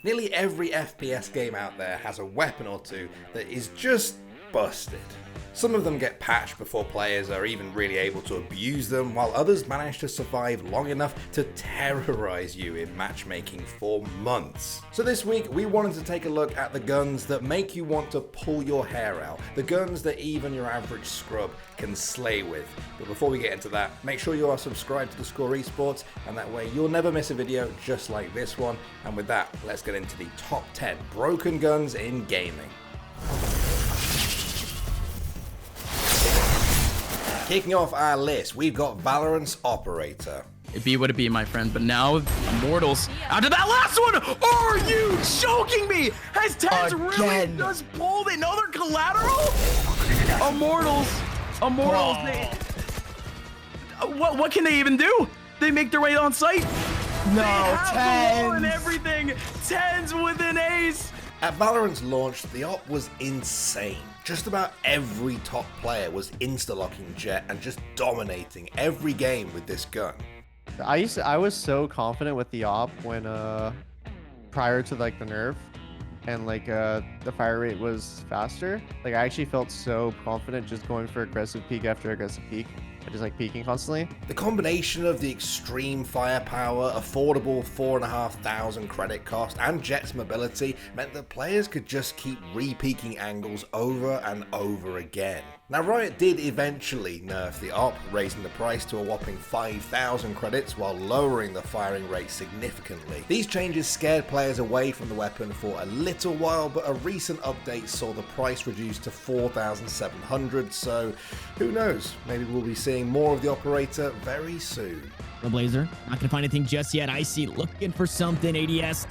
Nearly every FPS game out there has a weapon or two that is just busted. Some of them get patched before players are even really able to abuse them, while others manage to survive long enough to terrorize you in matchmaking for months. So this week we wanted to take a look at the guns that make you want to pull your hair out, the guns that even your average scrub can slay with. But before we get into that, make sure you are subscribed to theScore Esports, and that way you'll never miss a video just like this one. And with that, let's get into the top 10 broken guns in gaming. Kicking off our list, we've got Valorant's Operator. It be what it be, my friend, but now Immortals. After that last one, are you joking me? Has Tens really just pulled another collateral? Immortals. What can they even do? They make their way on site. No, they have Tens. the wall and everything. Tens with an ace. At Valorant's launch, the op was insane. Just about every top player was insta-locking Jet and just dominating every game with this gun. I was so confident with the op when prior to like the nerf and like the fire rate was faster. Like I actually felt so confident just going for aggressive peek after aggressive peek. I just like peeking constantly. The combination of the extreme firepower, affordable 4,500 credit cost, and Jet's mobility meant that players could just keep re-peeking angles over and over again. Now Riot did eventually nerf the op, raising the price to a whopping 5,000 credits while lowering the firing rate significantly. These changes scared players away from the weapon for a little while, but a recent update saw the price reduced to 4,700, so who knows, maybe we'll be seeing more of the Operator very soon. Blazer, not gonna find anything just yet. Icy looking for something. ADS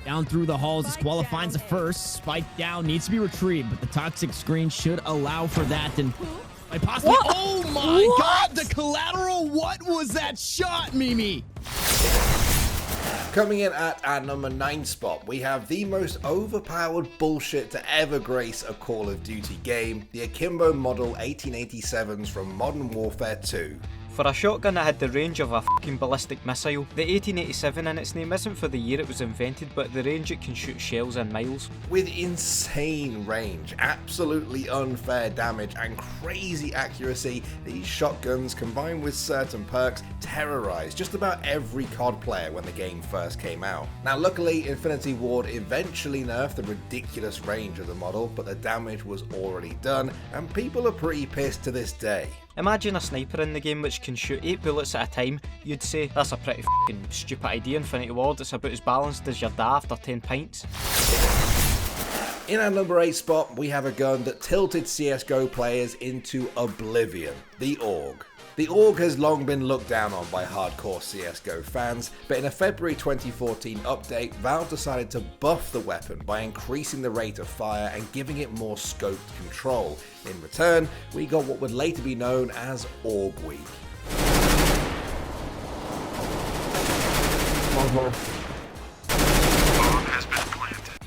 down through the halls. Disqualifies the first. Spike down, needs to be retrieved, but the toxic screen should allow for that. And I possibly. What? Oh my god, the collateral. What was that shot, Mimi? Coming in at our number 9 spot, we have the most overpowered bullshit to ever grace a Call of Duty game, the Akimbo Model 1887s from Modern Warfare 2. For a shotgun that had the range of a fucking ballistic missile, the 1887 in its name isn't for the year it was invented, but the range it can shoot shells in miles. With insane range, absolutely unfair damage, and crazy accuracy, these shotguns, combined with certain perks, terrorized just about every COD player when the game first came out. Now luckily, Infinity Ward eventually nerfed the ridiculous range of the model, but the damage was already done, and people are pretty pissed to this day. Imagine a sniper in the game which can shoot 8 bullets at a time. You'd say, that's a pretty fucking stupid idea, Infinity Ward. It's about as balanced as your dad after 10 pints. In our number 8 spot, we have a gun that tilted CSGO players into oblivion, the AUG. The AUG has long been looked down on by hardcore CSGO fans, but in a February 2014 update, Valve decided to buff the weapon by increasing the rate of fire and giving it more scoped control. In return, we got what would later be known as AUG Week.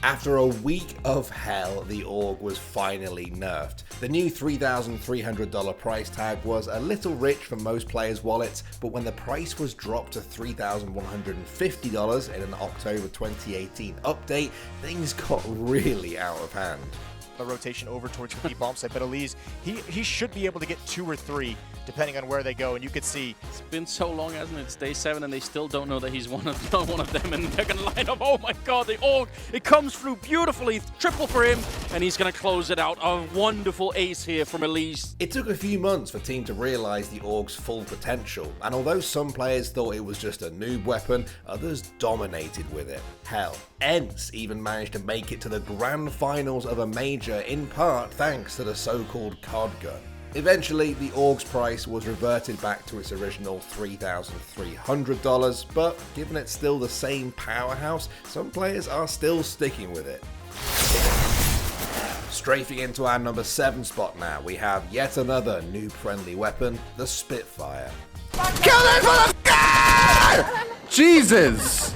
After a week of hell, the AUG was finally nerfed. The new $3,300 price tag was a little rich for most players' wallets, but when the price was dropped to $3,150 in an October 2018 update, things got really out of hand. The rotation over towards the bomb site, but Elise, he should be able to get 2 or 3 depending on where they go, and you could see It's been so long, hasn't it? It's day 7 and they still don't know that he's one of them, and they're gonna line up. Oh my god, the AUG, it comes through beautifully, triple for him, and he's gonna close it out. A wonderful ace here from Elise. It took a few months for Team to realise the AUG's full potential, and although some players thought it was just a noob weapon, others dominated with it. Hell, ENCE even managed to make it to the grand finals of a major, in part thanks to the so-called COD gun. Eventually, the AUG's price was reverted back to its original $3,300, but given it's still the same powerhouse, some players are still sticking with it. Strafing into our number 7 spot now, we have yet another noob-friendly weapon, the Spitfire. Kill it for the God! Jesus!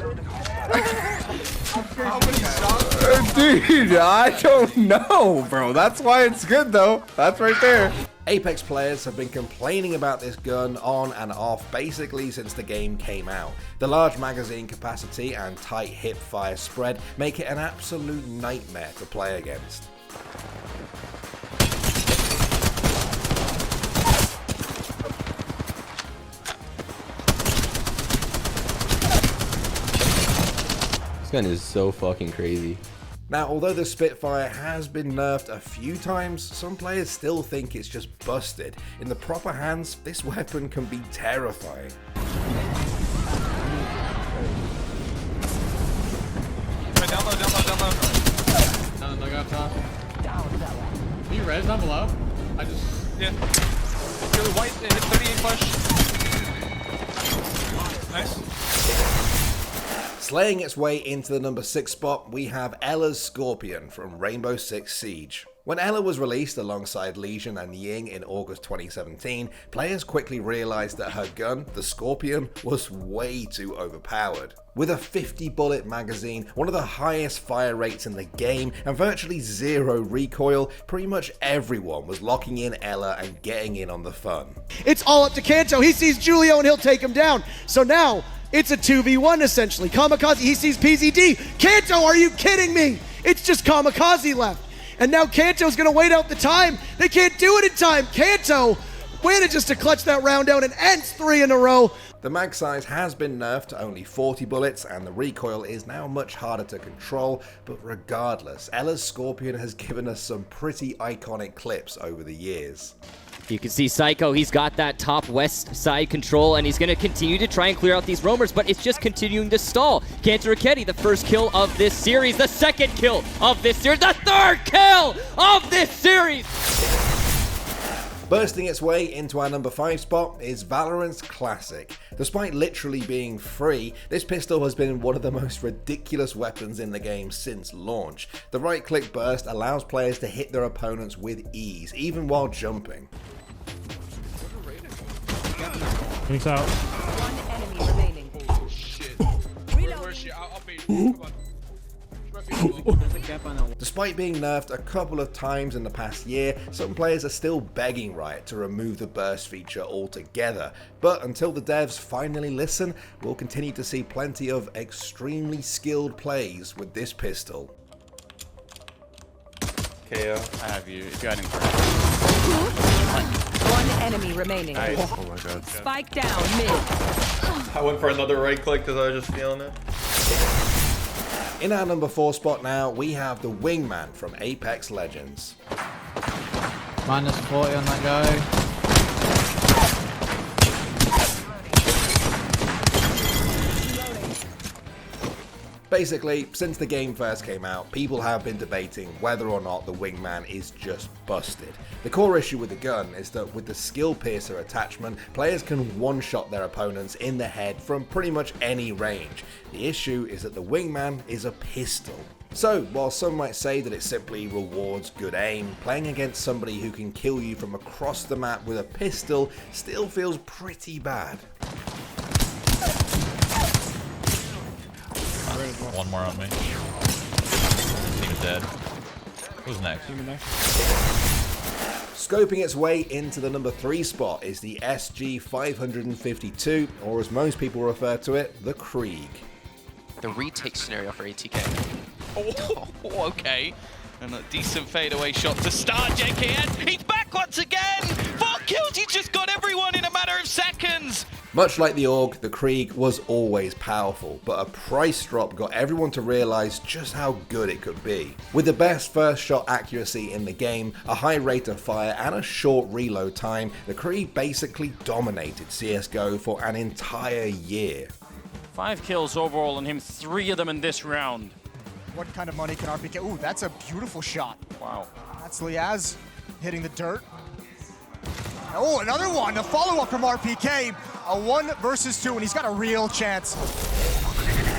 Dude, I don't know, bro. That's why it's good, though. That's right there. Apex players have been complaining about this gun on and off basically since the game came out. The large magazine capacity and tight hip fire spread make it an absolute nightmare to play against. This gun is so fucking crazy. Now, although the Spitfire has been nerfed a few times, some players still think it's just busted. In the proper hands, this weapon can be terrifying. Down low. Dug up top. Can you res down below? Yeah. Really white, hit 38 flush. Nice. Slaying its way into the number 6 spot, we have Ella's Scorpion from Rainbow Six Siege. When Ella was released alongside Legion and Ying in August 2017, players quickly realized that her gun, the Scorpion, was way too overpowered. With a 50-bullet magazine, one of the highest fire rates in the game, and virtually zero recoil, pretty much everyone was locking in Ella and getting in on the fun. It's all up to Kanto. He sees Julio and he'll take him down. So now, it's a 2v1 essentially. Kamikaze, he sees PZD. Kanto, are you kidding me? It's just Kamikaze left. And now Kanto's gonna wait out the time. They can't do it in time. Kanto manages to clutch that round down and ends 3 in a row. The mag size has been nerfed to only 40 bullets and the recoil is now much harder to control, but regardless, Ella's Scorpion has given us some pretty iconic clips over the years. You can see Psycho, he's got that top west side control, and he's going to continue to try and clear out these roamers, but it's just continuing to stall. Kanto Raketti, the first kill of this series, the second kill of this series, the third kill of this series! Bursting its way into our number 5 spot is Valorant Classic. Despite literally being free, this pistol has been one of the most ridiculous weapons in the game since launch. The right-click burst allows players to hit their opponents with ease, even while jumping. Thanks out. One enemy remaining. Oh shit. Where's she? I'll beat her. Come on. Despite being nerfed a couple of times in the past year, some players are still begging Riot to remove the burst feature altogether. But until the devs finally listen, we'll continue to see plenty of extremely skilled plays with this pistol. KO. I have you. If you're hiding for One enemy remaining. Nice. Oh my god. Spike down mid. I went for another right click because I was just feeling it. In our number 4 spot now, we have the Wingman from Apex Legends. Minus 40 on that guy. Basically, since the game first came out, people have been debating whether or not the Wingman is just busted. The core issue with the gun is that with the skill piercer attachment, players can one-shot their opponents in the head from pretty much any range. The issue is that the Wingman is a pistol. So, while some might say that it simply rewards good aim, playing against somebody who can kill you from across the map with a pistol still feels pretty bad. One more on me. Team is dead. Who's next? Scoping its way into the number 3 spot is the SG-552, or as most people refer to it, the Krieg. The retake scenario for ATK. Oh, okay. And a decent fadeaway shot to start JKN. He's back once again! 4 kills, he's just got everyone in a matter of seconds! Much like the AUG, the Krieg was always powerful, but a price drop got everyone to realize just how good it could be. With the best first shot accuracy in the game, a high rate of fire and a short reload time, the Krieg basically dominated CSGO for an entire year. 5 kills overall on him, 3 of them in this round. What kind of money can RPK? Ooh, that's a beautiful shot. Wow. That's Liaz hitting the dirt. Oh, another one, a follow-up from RPK. A 1 versus 2, and he's got a real chance.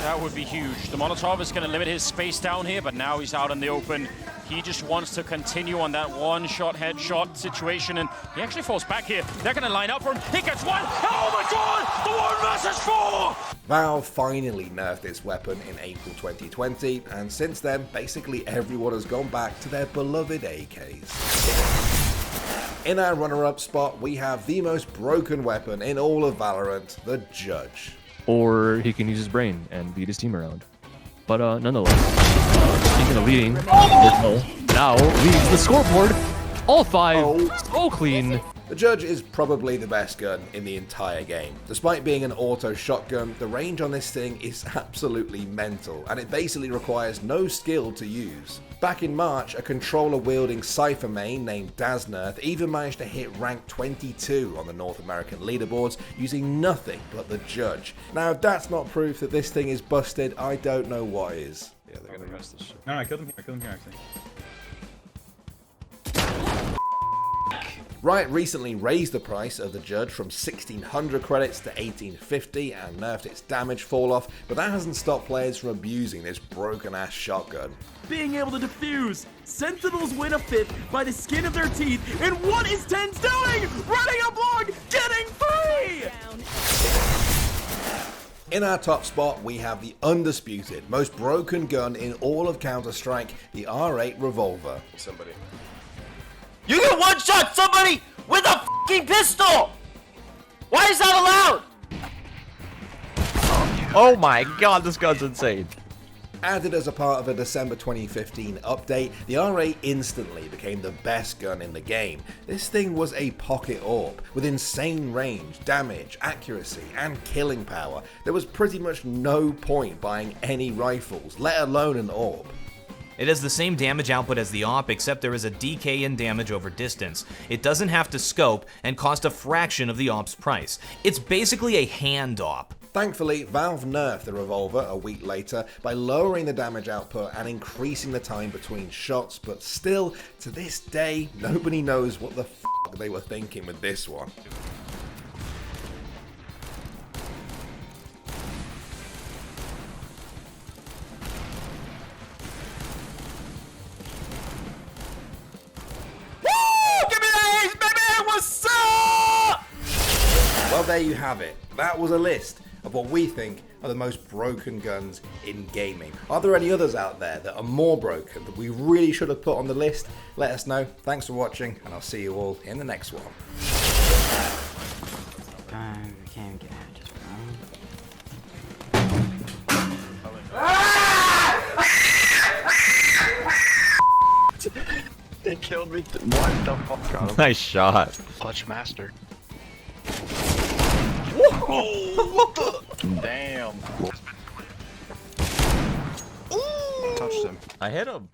That would be huge. The Molotov is going to limit his space down here, but now he's out in the open. He just wants to continue on that one-shot headshot situation, and he actually falls back here. They're going to line up for him. He gets one. Oh my god! The 1 versus 4! Valve finally nerfed its weapon in April 2020, and since then, basically everyone has gone back to their beloved AKs. In our runner-up spot, we have the most broken weapon in all of Valorant, the Judge. Or he can use his brain and beat his team around. But nonetheless, speaking of leading, now leads the scoreboard. All 5, so clean. The Judge is probably the best gun in the entire game. Despite being an auto shotgun, the range on this thing is absolutely mental, and it basically requires no skill to use. Back in March, a controller-wielding Cypher main named Daznurth even managed to hit rank 22 on the North American leaderboards using nothing but the Judge. Now, if that's not proof that this thing is busted, I don't know what is. Yeah, they're gonna rest this shit. No, I killed him here, actually. Riot recently raised the price of the Judge from 1600 credits to 1850 and nerfed its damage fall off, but that hasn't stopped players from abusing this broken ass shotgun. Being able to defuse, Sentinels win a 5th by the skin of their teeth, and what is Tens doing? Running a block, getting free! In our top spot, we have the undisputed, most broken gun in all of Counter-Strike, the R8 Revolver. Somebody. You can one-shot somebody with a f***ing pistol! Why is that allowed? Oh my god, this gun's insane. Added as a part of a December 2015 update, the R8 instantly became the best gun in the game. This thing was a pocket AWP with insane range, damage, accuracy, and killing power. There was pretty much no point buying any rifles, let alone an AWP. It has the same damage output as the AWP, except there is a DK in damage over distance. It doesn't have to scope and cost a fraction of the AWP's price. It's basically a hand AWP. Thankfully, Valve nerfed the Revolver a week later by lowering the damage output and increasing the time between shots, but still, to this day, nobody knows what the f*** they were thinking with this one. Well, there you have it. That was a list of what we think are the most broken guns in gaming. Are there any others out there that are more broken that we really should have put on the list? Let us know. Thanks for watching, and I'll see you all in the next one. We can't get out just They killed me. What the fuck? Got him. Nice shot. Clutch master. Whoa! What the? Damn. Touched him. I hit him.